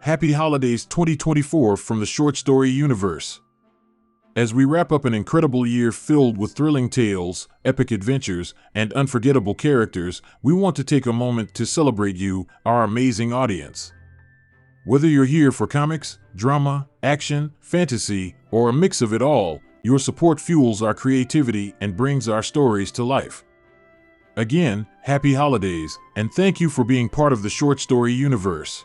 Happy Holidays 2024 from the short story universe. As we wrap up an incredible year filled with thrilling tales, epic adventures, and unforgettable characters, we want to take a moment to celebrate you, our amazing audience. Whether you're here for comics, drama, action, fantasy, or a mix of it all, your support fuels our creativity and brings our stories to life. Again, happy holidays, and thank you for being part of the short story universe.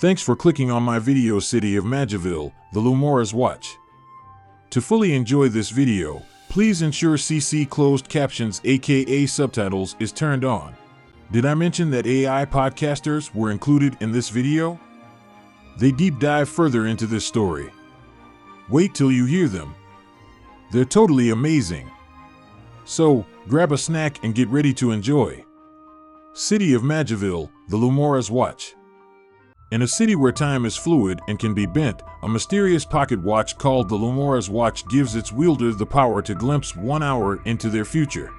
Thanks for clicking on my video City of Magiville, the Lumora's Watch. To fully enjoy this video, please ensure CC closed captions aka subtitles is turned on. Did I mention that AI podcasters were included in this video? They deep dive further into this story. Wait till you hear them. They're totally amazing. So, grab a snack and get ready to enjoy. City of Magiville, the Lumora's Watch. In a city where time is fluid and can be bent, a mysterious pocket watch called the Lumora's Watch gives its wielder the power to glimpse 1 hour into their future.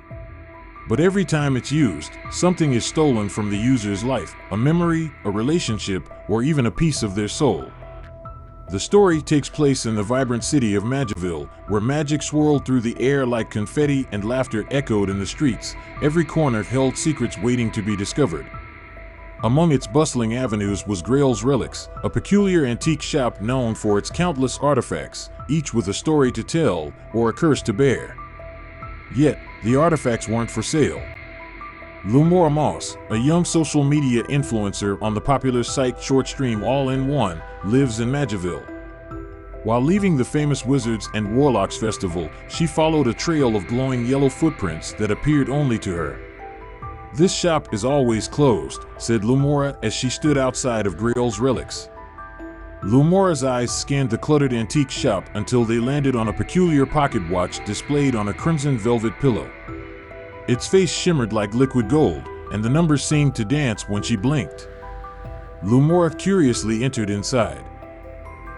But every time it's used, something is stolen from the user's life, a memory, a relationship, or even a piece of their soul. The story takes place in the vibrant city of Magiville, where magic swirled through the air like confetti and laughter echoed in the streets. Every corner held secrets waiting to be discovered. Among its bustling avenues was Grail's Relics, a peculiar antique shop known for its countless artifacts, each with a story to tell or a curse to bear. Yet, the artifacts weren't for sale. Lumora Moss, a young social media influencer on the popular site Shortstream All-in-One, lives in Magiville. While leaving the famous Wizards and Warlocks festival, she followed a trail of glowing yellow footprints that appeared only to her. "This shop is always closed," said Lumora as she stood outside of Grail's Relics. Lumora's eyes scanned the cluttered antique shop until they landed on a peculiar pocket watch displayed on a crimson velvet pillow. Its face shimmered like liquid gold, and the numbers seemed to dance when she blinked. Lumora curiously entered inside.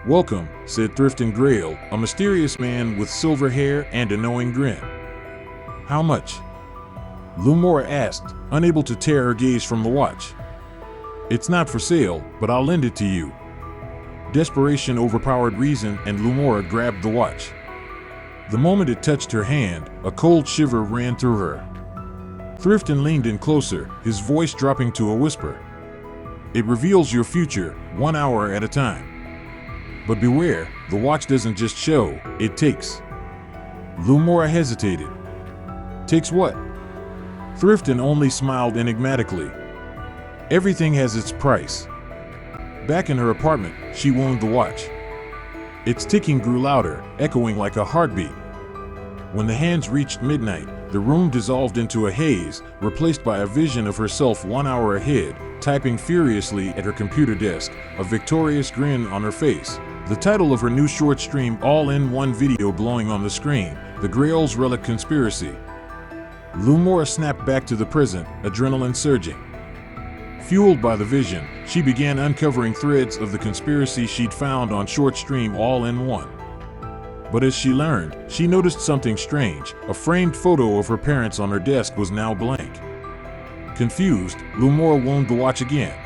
"Welcome," said Thrifton Grail, a mysterious man with silver hair and a knowing grin. "How much?" Lumora asked, unable to tear her gaze from the watch. "It's not for sale, but I'll lend it to you." Desperation overpowered reason and Lumora grabbed the watch. The moment it touched her hand, a cold shiver ran through her. Thrifton leaned in closer, his voice dropping to a whisper. "It reveals your future, 1 hour at a time. But beware, the watch doesn't just show, it takes." Lumora hesitated. "Takes what?" Thrifton only smiled enigmatically. "Everything has its price." Back in her apartment, she wound the watch. Its ticking grew louder, echoing like a heartbeat. When the hands reached midnight, the room dissolved into a haze, replaced by a vision of herself 1 hour ahead, typing furiously at her computer desk, a victorious grin on her face. The title of her new short stream all-in-one video glowing on the screen, The Grail's Relic Conspiracy. Lumora snapped back to the present, adrenaline surging. Fueled by the vision, she began uncovering threads of the conspiracy she'd found on Shortstream All-in-One. But as she learned, she noticed something strange. A framed photo of her parents on her desk was now blank. Confused, Lumora wound the watch again.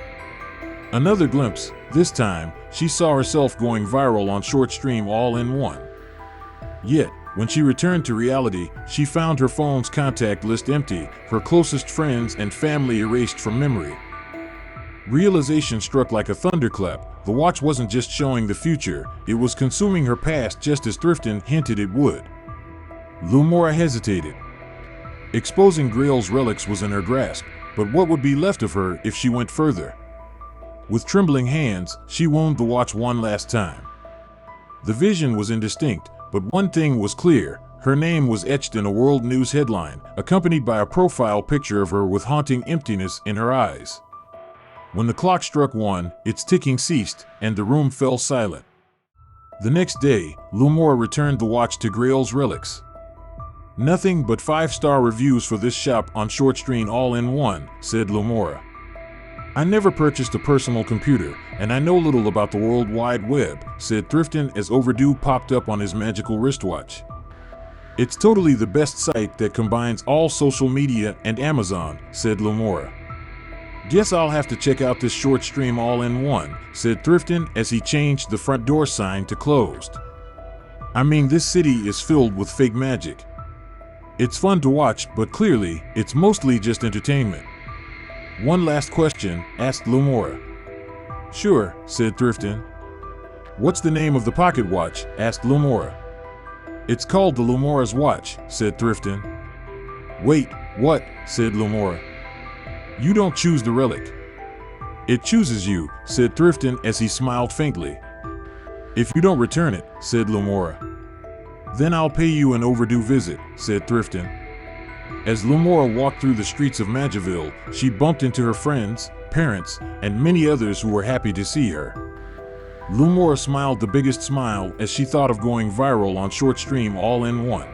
Another glimpse. This time, she saw herself going viral on Shortstream All-in-One. Yet, when she returned to reality, she found her phone's contact list empty, her closest friends and family erased from memory. Realization struck like a thunderclap. The watch wasn't just showing the future, it was consuming her past just as Thrifton hinted it would. Lumora hesitated. Exposing Grail's relics was in her grasp, but what would be left of her if she went further? With trembling hands, she wound the watch one last time. The vision was indistinct, but one thing was clear. Her name was etched in a world news headline, accompanied by a profile picture of her with haunting emptiness in her eyes. When the clock struck 1, its ticking ceased, and the room fell silent. The next day, Lumora returned the watch to Grail's Relics. "Nothing but 5-star reviews for this shop on Shortstream All-in-One," said Lumora. "I never purchased a personal computer, and I know little about the World Wide Web," said Thrifton as Overdue popped up on his magical wristwatch. "It's totally the best site that combines all social media and Amazon," said Lumora. Guess I'll have to check out this short stream all in one, said Thrifton as he changed the front door sign to closed. I mean, this city is filled with fake magic. It's fun to watch, but clearly, it's mostly just entertainment. One last question, asked Lumora. Sure, said Thrifton. What's the name of the pocket watch? Asked Lumora. It's called the Lumora's watch, said Thrifton. Wait, what? Said Lumora. You don't choose the relic. It chooses you, said Thrifton as he smiled faintly. If you don't return it, said Lumora. Then I'll pay you an overdue visit, said Thrifton. As Lumora walked through the streets of Magiville, she bumped into her friends, parents, and many others who were happy to see her. Lumora smiled the biggest smile as she thought of going viral on short stream all in one.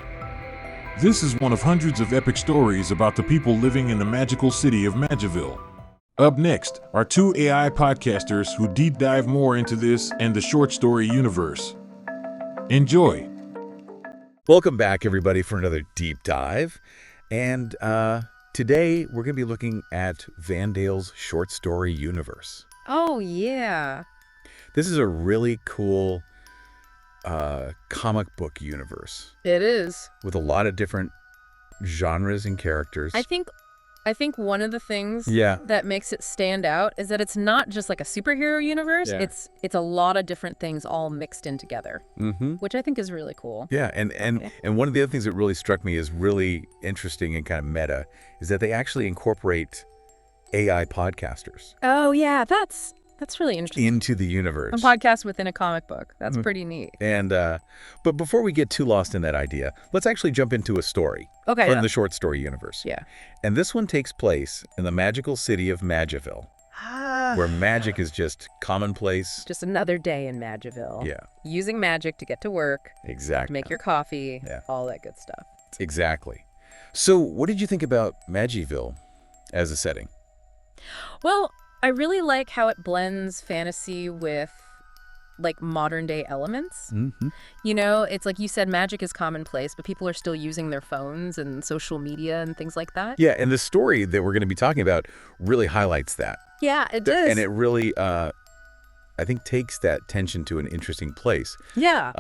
This is one of hundreds of epic stories about the people living in the magical city of Magiville. Up next are two AI podcasters who deep dive more into this and the short story universe. Enjoy! Welcome back, everybody, for another deep dive. And today we're going to be looking at Vandale's short story universe. Oh, yeah. This is a really cool comic book universe It is. with a lot of different genres and characters. I think one of the things Yeah. that makes it stand out is that it's not just like a superhero universe. Yeah. It's a lot of different things all mixed in together, which I think is really cool. Yeah, and one of the other things that really struck me as really interesting and kind of meta is that they actually incorporate AI podcasters Oh, yeah. That's really interesting. into the universe. A podcast within a comic book. That's pretty neat. And but before we get too lost in that idea, let's actually jump into a story Okay. from the short story universe. Yeah. And this one takes place in the magical city of Magiville, where magic is just commonplace. Just another day in Magiville. Yeah, Using magic to get to work, exactly. make your coffee, Yeah. all that good stuff. Exactly. So what did you think about Magiville as a setting? Well, I really like how it blends fantasy with like modern day elements. Mm-hmm. You know, it's like you said, magic is commonplace, but people are still using their phones and social media and things like that. Yeah, and the story that we're going to be talking about really highlights that. Yeah, it does. And it really, I think, takes that tension to an interesting place. Yeah.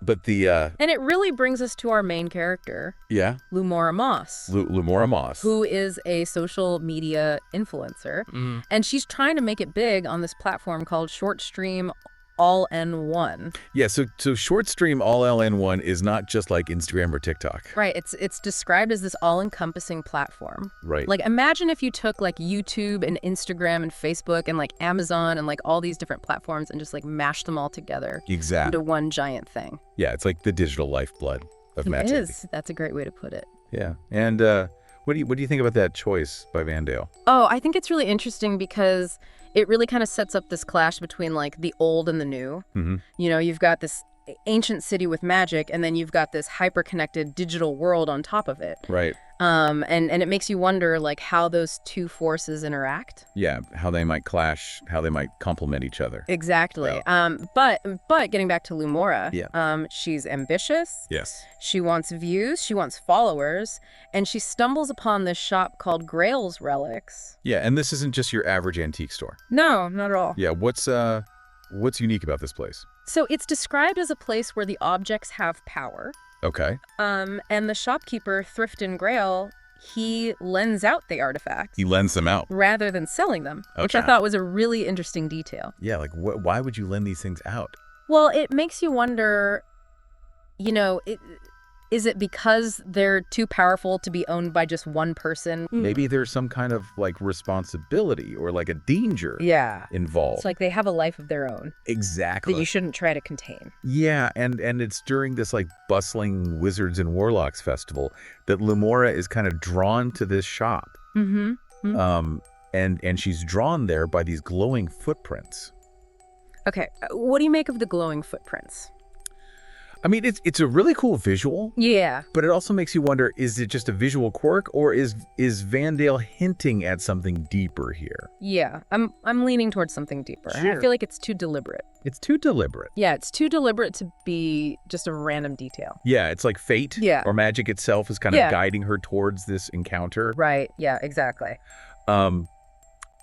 But the, And it really brings us to our main character, yeah, Lumora Moss, Lumora Moss. who is a social media influencer. And she's trying to make it big on this platform called Short Stream All-in-One. Yeah, so short stream all-in-one is not just like Instagram or TikTok. Right. It's described as this all-encompassing platform. Right. Like, imagine if you took like YouTube and Instagram and Facebook and like Amazon and like all these different platforms and just like mashed them all together Exactly. into one giant thing. Yeah, it's like the digital lifeblood of magic. It is. That's a great way to put it. Yeah. And what do you think about that choice by Vandale? Oh, I think it's really interesting because it really kind of sets up this clash between like the old and the new. Mm-hmm. You know, you've got this ancient city with magic, and then you've got this hyper-connected digital world on top of it. Right. And it makes you wonder like how those two forces interact. Yeah, how they might clash, how they might complement each other. Exactly. Yeah. But getting back to Lumora, Yeah. She's ambitious. Yes. She wants views. She wants followers. And she stumbles upon this shop called Grail's Relics. Yeah, and this isn't just your average antique store. No, not at all. Yeah, what's unique about this place? So it's described as a place where the objects have power. Okay. And the shopkeeper, Thrifton Grail, he lends out the artifacts He lends them out. rather than selling them, which I Okay. thought was a really interesting detail. Yeah, like why would you lend these things out? Well, it makes you wonder, you know, is it because they're too powerful to be owned by just one person? Maybe there's some kind of like responsibility or like a danger Yeah. involved. It's like they have a life of their own Exactly. that you shouldn't try to contain. Yeah, and it's during this like bustling Wizards and Warlocks festival that Lumora is kind of drawn to this shop. Mm-hmm. And she's drawn there by these glowing footprints. Okay, what do you make of the glowing footprints? I mean, it's a really cool visual, Yeah. but it also makes you wonder, is it just a visual quirk or is Vandale hinting at something deeper here? Yeah, I'm leaning towards something deeper. Sure. I feel like it's too deliberate. It's too deliberate. Yeah, it's too deliberate to be just a random detail. Yeah, it's like fate Yeah. or magic itself is kind of Yeah. guiding her towards this encounter. Right, yeah, exactly.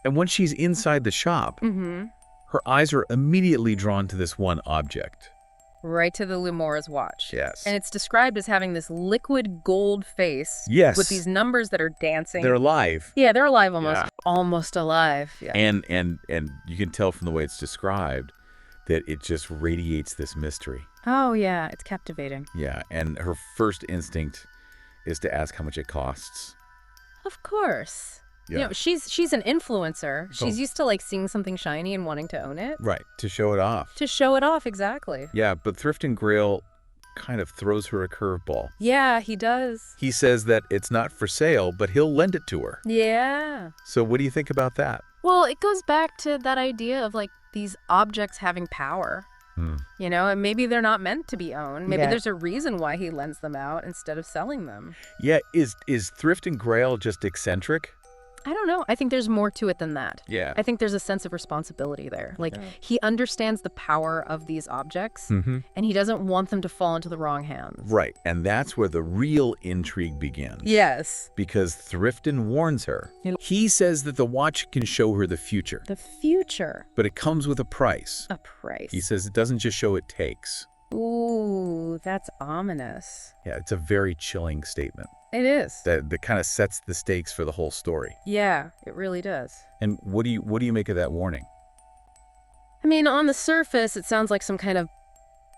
And when she's inside the shop, Mm-hmm. her eyes are immediately drawn to this one object. Right to the Lumora's watch. Yes. And it's described as having this liquid gold face. Yes. With these numbers that are dancing. They're alive. Yeah, they're alive almost. Yeah. Almost alive. Yeah. And you can tell from the way it's described that it just radiates this mystery. Oh, yeah. It's captivating. Yeah, and her first instinct is to ask how much it costs. Of course. Yeah. You know, she's an influencer. She's Oh. used to like seeing something shiny and wanting to own it. Right, to show it off. To show it off, exactly. Yeah, but Thrift and Grail kind of throws her a curveball. Yeah, he does. He says that it's not for sale, but he'll lend it to her. Yeah. So what do you think about that? Well, it goes back to that idea of like these objects having power. You know, and maybe they're not meant to be owned. Maybe there's a reason why he lends them out instead of selling them. Yeah, is Thrift and Grail just eccentric? I don't know. I think there's more to it than that. Yeah. I think there's a sense of responsibility there. Like, he understands the power of these objects, and he doesn't want them to fall into the wrong hands. Right, and that's where the real intrigue begins. Yes. Because Thrifton warns her. He says that the watch can show her the future, The future. but it comes with a price. A price. He says it doesn't just show, it takes. Ooh, that's ominous. Yeah, it's a very chilling statement It is. that kind of sets the stakes for the whole story. Yeah, it really does. And what do you make of that warning? I mean, on the surface, it sounds like some kind of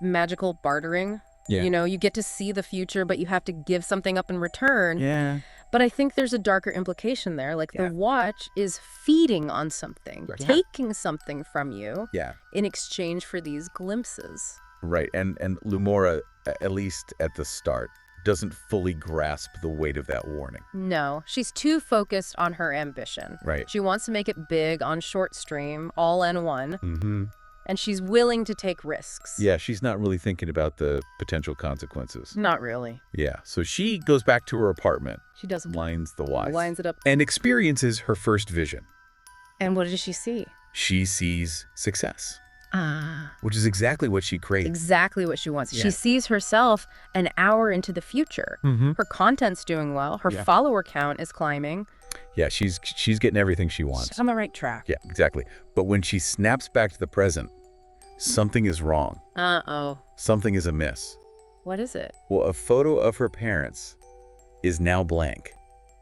magical bartering. Yeah. You know, you get to see the future, but you have to give something up in return. Yeah. But I think there's a darker implication there. Like, the watch is feeding on something, Right. taking something from you Yeah. in exchange for these glimpses. Right. And Lumora, at least at the start, doesn't fully grasp the weight of that warning. No, she's too focused on her ambition. Right. She wants to make it big on short stream, all in one, Mm-hmm. and she's willing to take risks. Yeah, she's not really thinking about the potential consequences. Not really. Yeah. So she goes back to her apartment, She doesn't. lines the watch, Lines it up. and experiences her first vision. And what does she see? She sees success, Ah. which is exactly what she craves. Exactly what she wants. Yeah. She sees herself an hour into the future. Mm-hmm. Her content's doing well. Her Yeah. follower count is climbing. Yeah, she's getting everything she wants. She's on the right track. Yeah, exactly. But when she snaps back to the present, something is wrong. Uh-oh. Something is amiss. What is it? Well, a photo of her parents is now blank.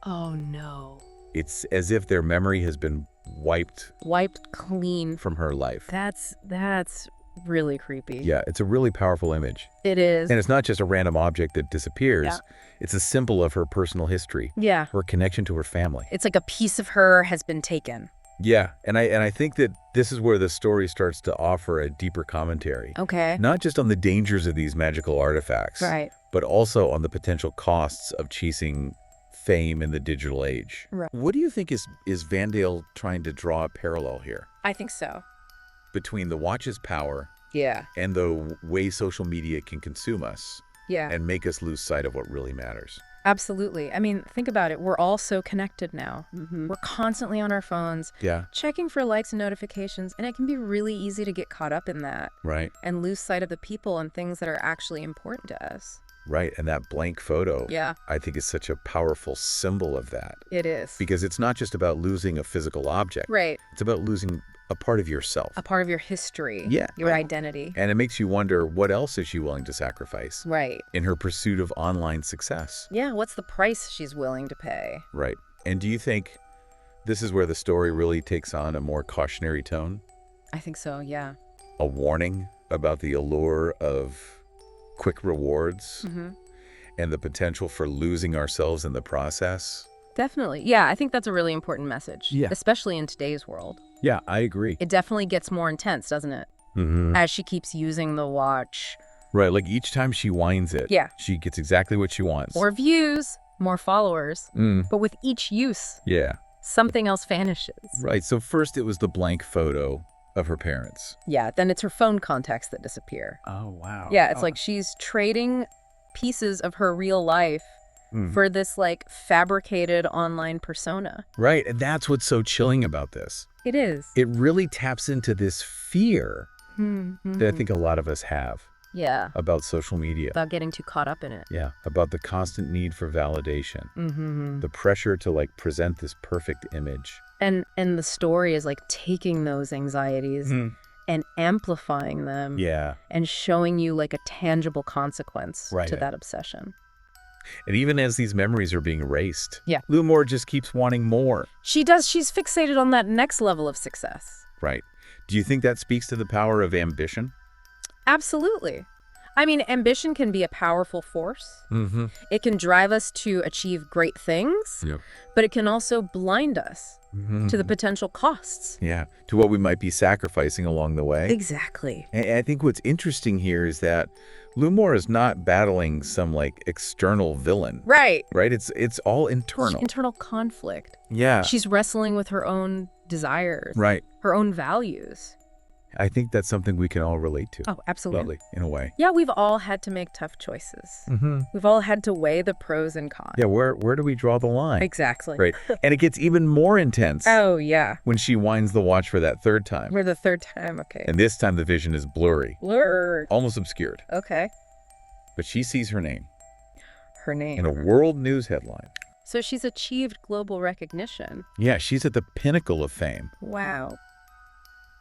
Oh, no. It's as if their memory has been wiped Wiped clean. from her life. That's really creepy. Yeah, it's a really powerful image. It is. And it's not just a random object that disappears. Yeah. It's a symbol of her personal history, Yeah. her connection to her family. It's like a piece of her has been taken. Yeah, and I think that this is where the story starts to offer a deeper commentary. Okay. Not just on the dangers of these magical artifacts, Right. but also on the potential costs of chasing fame in the digital age. Right. What do you think is Vandale trying to draw a parallel here I think so. between the watch's power Yeah. and the way social media can consume us Yeah. and make us lose sight of what really matters? Absolutely. I mean, think about it. We're all so connected now. We're constantly on our phones, Yeah, checking for likes and notifications, and it can be really easy to get caught up in that right, and lose sight of the people and things that are actually important to us. right. And that blank photo, Yeah, I think, is such a powerful symbol of that, it is. because it's not just about losing a physical object. Right. It's about losing a part of yourself. A part of your history. Yeah. Your identity. And it makes you wonder, what else is she willing to sacrifice Right. in her pursuit of online success? Yeah, what's the price she's willing to pay? Right. And do you think this is where the story really takes on a more cautionary tone? I think so, yeah. A warning about the allure of quick rewards and the potential for losing ourselves in the process? Definitely. Yeah, I think that's a really important message. Yeah. Especially in today's world. Yeah, I agree. It definitely gets more intense, doesn't it? Mm-hmm. As she keeps using the watch. Right, like each time she winds it, Yeah. she gets exactly what she wants. More views, more followers. Mm, But with each use, yeah, something else vanishes. right. So first it was the blank photo of her parents. Yeah, then it's her phone contacts that disappear. Oh, wow. Yeah, it's like she's trading pieces of her real life for this like fabricated online persona. Right, and that's what's so chilling about this. It is. It really taps into this fear that I think a lot of us have. Yeah. about social media. About getting too caught up in it. Yeah, about the constant need for validation. The pressure to like present this perfect image. And the story is like taking those anxieties and amplifying them. Yeah. And showing you like a tangible consequence Right. to that obsession. And even as these memories are being erased, Yeah. Lumore just keeps wanting more. She does. She's fixated on that next level of success. Right. Do you think that speaks to the power of ambition? Absolutely. I mean, ambition can be a powerful force. It can drive us to achieve great things, but it can also blind us to the potential costs. Yeah, to what we might be sacrificing along the way. Exactly. And I think what's interesting here is that Lumore is not battling some like external villain. Right. Right? It's all internal. Internal conflict. Yeah. She's wrestling with her own desires. Right. Her own values. I think that's something we can all relate to. Oh, absolutely. Lovely, in a way. Yeah, we've all had to make tough choices. We've all had to weigh the pros and cons. Yeah, where do we draw the line? Exactly. Right. And it gets even more intense Oh, yeah. when she winds the watch for that third time. We're the third time. Okay. And this time the vision is blurry, Blurred. almost obscured. Okay. But she sees her name Her name. in a world news headline. So she's achieved global recognition. Yeah, she's at the pinnacle of fame. Wow.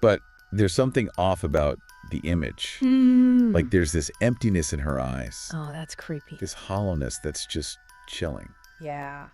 But there's something off about the image. Like there's this emptiness in her eyes, Oh, that's creepy. this hollowness that's just chilling. Yeah.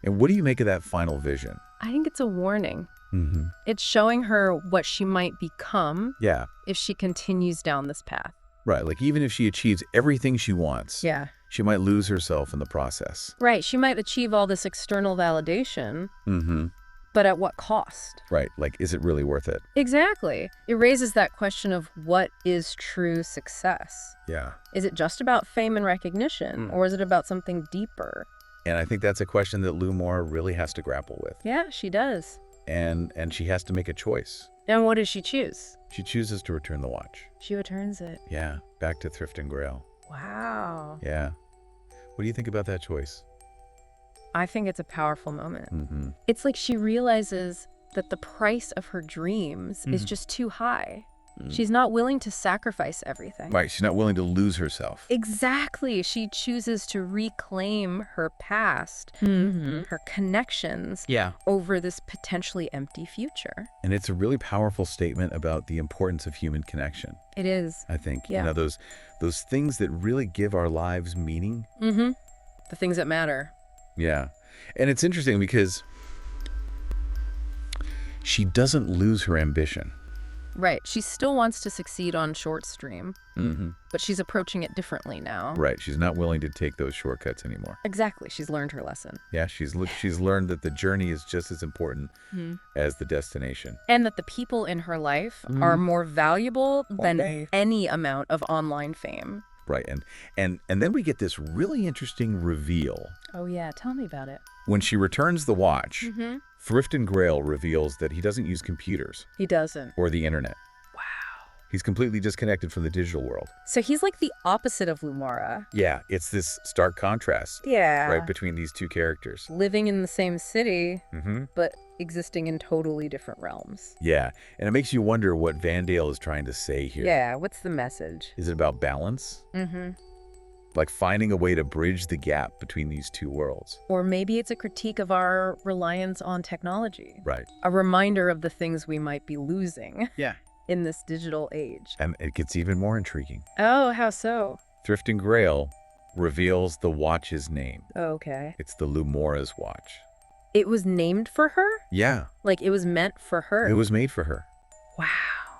And what do you make of that final vision? I think it's a warning. Mm-hmm. It's showing her what she might become Yeah, if she continues down this path. right. Like even if she achieves everything she wants, Yeah. she might lose herself in the process. Right. She might achieve all this external validation, Mm-hmm. but at what cost? Right. Like, is it really worth it? Exactly. It raises that question of what is true success? Yeah. Is it just about fame and recognition, or is it about something deeper? And I think that's a question that Lumore really has to grapple with. Yeah, she does. And she has to make a choice. And what does she choose? She chooses to return the watch. She returns it. Yeah. Back to Thrift and Grail. Wow. Yeah. What do you think about that choice? I think it's a powerful moment. Mm-hmm. It's like she realizes that the price of her dreams is just too high. She's not willing to sacrifice everything. Right. She's not willing to lose herself. Exactly. She chooses to reclaim her past, her connections, over this potentially empty future. And it's a really powerful statement about the importance of human connection. It is. I think, Yeah. you know, those things that really give our lives meaning. The things that matter. Yeah. And it's interesting because she doesn't lose her ambition. Right. She still wants to succeed on short stream, but she's approaching it differently now. Right. She's not willing to take those shortcuts anymore. Exactly. She's learned her lesson. Yeah. She's learned that the journey is just as important as the destination. And that the people in her life are more valuable than any amount of online fame. Right. And then we get this really interesting reveal. Oh, yeah. Tell me about it. When she returns the watch, Thrift and Grail reveals that he doesn't use computers He doesn't. or the internet. Wow. He's completely disconnected from the digital world. So he's like the opposite of Lumora. Yeah, it's this stark contrast, Yeah. right, between these two characters. Living in the same city, Mm-hmm. but existing in totally different realms. Yeah, and it makes you wonder what Vandale is trying to say here. Yeah. What's the message? Is it about balance? Like finding a way to bridge the gap between these two worlds. Or maybe it's a critique of our reliance on technology. Right. A reminder of the things we might be losing Yeah. in this digital age. And it gets even more intriguing. Oh, how so? Thrift and Grail reveals the watch's name. Okay. It's the Lumora's watch. It was named for her? Yeah, Like it was meant for her? it was made for her. Wow.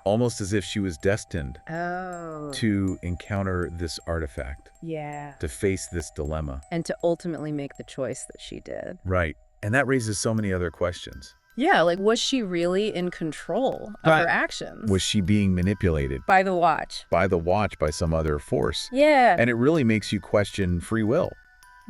Almost as if she was destined Oh. to encounter this artifact, Yeah. to face this dilemma. And to ultimately make the choice that she did. Right. And that raises so many other questions. Yeah, like was she really in control of her actions? Was she being manipulated By the watch. by the watch, by some other force? Yeah. And it really makes you question free will.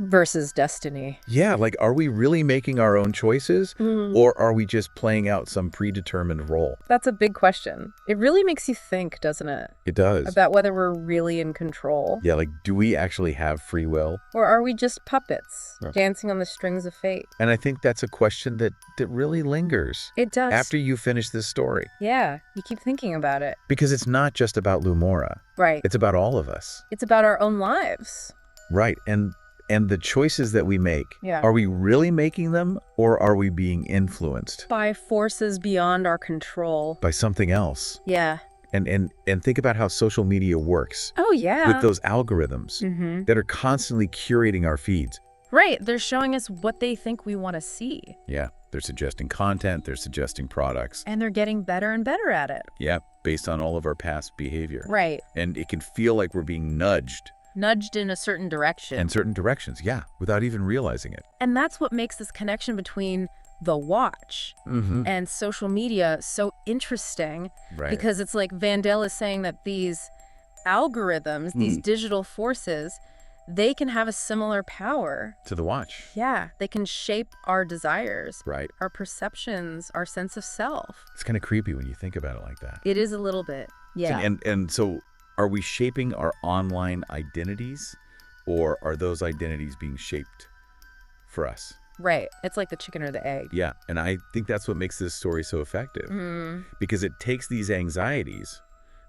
Versus destiny. Yeah, like, are we really making our own choices, or are we just playing out some predetermined role? That's a big question. It really makes you think, doesn't it? It does. About whether we're really in control. Yeah, like, do we actually have free will? Or are we just puppets, dancing on the strings of fate? And I think that's a question that really lingers. It does. After you finish this story. Yeah, you keep thinking about it. Because it's not just about Lumora. Right. It's about all of us. It's about our own lives. Right. And the choices that we make, Yeah. Are we really making them, or are we being influenced By forces beyond our control. by something else? Yeah. And think about how social media works Oh, yeah. with those algorithms that are constantly curating our feeds. Right. They're showing us what they think we want to see. Yeah, they're suggesting content, they're suggesting products. And they're getting better and better at it. Yeah, based on all of our past behavior. Right. And it can feel like we're being nudged In a certain direction. in certain directions, yeah, without even realizing it. And that's what makes this connection between the watch and social media so interesting. Right. Because it's like Vandale is saying that these algorithms, these digital forces, they can have a similar power. To the watch. Yeah, they can shape our desires, Right. our perceptions, our sense of self. It's kind of creepy when you think about it like that. It is a little bit. Yeah. And so are we shaping our online identities, or are those identities being shaped for us? Right. It's like the chicken or the egg. Yeah, and I think that's what makes this story so effective. Because it takes these anxieties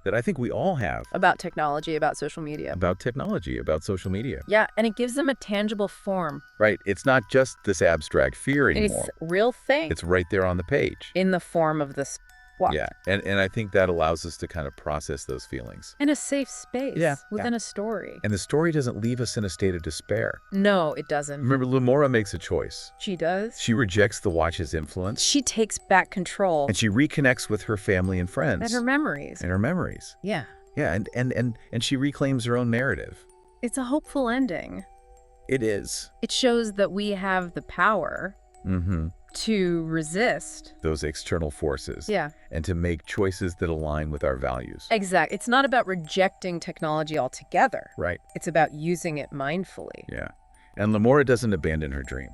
that I think we all have About technology, about social media. about technology, about social media. Yeah, and it gives them a tangible form. Right. It's not just this abstract fear anymore. It's a real thing. It's right there on the page. In the form of this watch. Yeah, and I think that allows us to kind of process those feelings. In a safe space. Yeah, Within a story. And the story doesn't leave us in a state of despair. No, it doesn't. Remember, Lumora makes a choice. She does. She rejects the watch's influence, She takes back control. and she reconnects with her family and friends. And her memories. And her memories. Yeah. Yeah, and she reclaims her own narrative. It's a hopeful ending. It is. It shows that we have the power to resist. Those external forces. Yeah. And to make choices that align with our values. Exactly. It's not about rejecting technology altogether. Right. It's about using it mindfully. Yeah. And Lumora doesn't abandon her dream.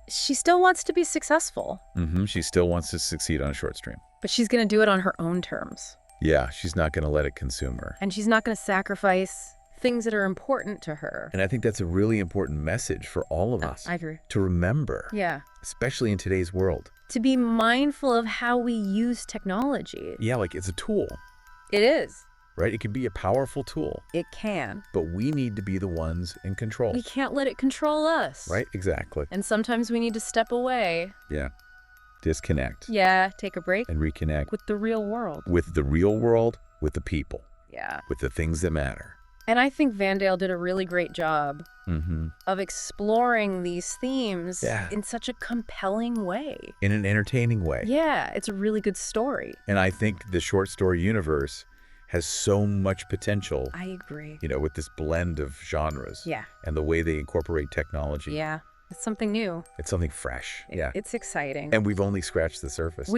She still wants to be successful, She still wants to succeed on a short stream. but she's going to do it on her own terms. Yeah, she's not going to let it consume her. And she's not going to sacrifice things that are important to her. And I think that's a really important message for all of us. I agree. To remember. Yeah. Especially in today's world. To be mindful of how we use technology. Yeah, like it's a tool, It is. right? It can be a powerful tool, It can. but we need to be the ones in control. We can't let it control us. Right? Exactly. And sometimes we need to step away. Yeah. Disconnect. Yeah, take a break And reconnect with the real world. with the real world, with the people, Yeah. with the things that matter. And I think Vandale did a really great job of exploring these themes in such a compelling way. In an entertaining way. Yeah, it's a really good story. And I think the short story universe has so much potential, I agree. with this blend of genres. Yeah. And the way they incorporate technology. Yeah, it's something new. It's something fresh. Yeah. It's exciting. And we've only scratched the surface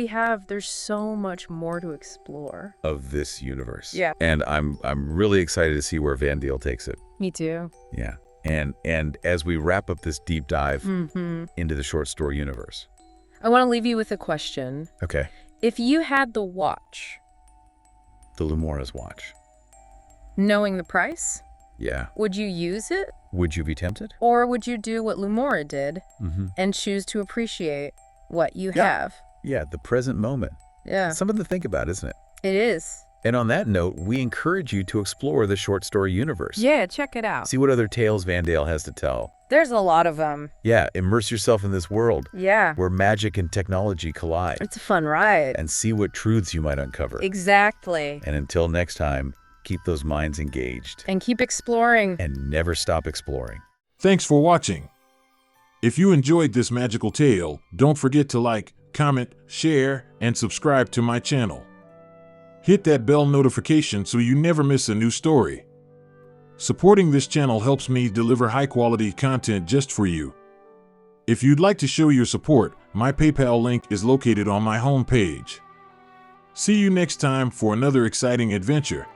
There's so much more to explore. of this universe. Yeah. And I'm really excited to see where Vandale takes it. Me too. Yeah. And as we wrap up this deep dive into the short story universe. I want to leave you with a question. Okay. If you had the watch, The Lumora's watch. knowing the price, Yeah. would you use it? Would you be tempted? Or would you do what Lumora did and choose to appreciate what you have? Yeah, the present moment. Yeah, Something to think about, isn't it? it is. And on that note, we encourage you to explore the short story universe. Yeah, check it out. See what other tales Vandale has to tell. There's a lot of them. Yeah, immerse yourself in this world Yeah, where magic and technology collide, it's a fun ride. and see what truths you might uncover. Exactly. And until next time, keep those minds engaged And keep exploring. and never stop exploring. Thanks for watching. If you enjoyed this magical tale, don't forget to like, comment, share, and subscribe to my channel. Hit that bell notification so you never miss a new story. Supporting this channel helps me deliver high-quality content just for you. If you'd like to show your support, my PayPal link is located on my homepage. See you next time for another exciting adventure.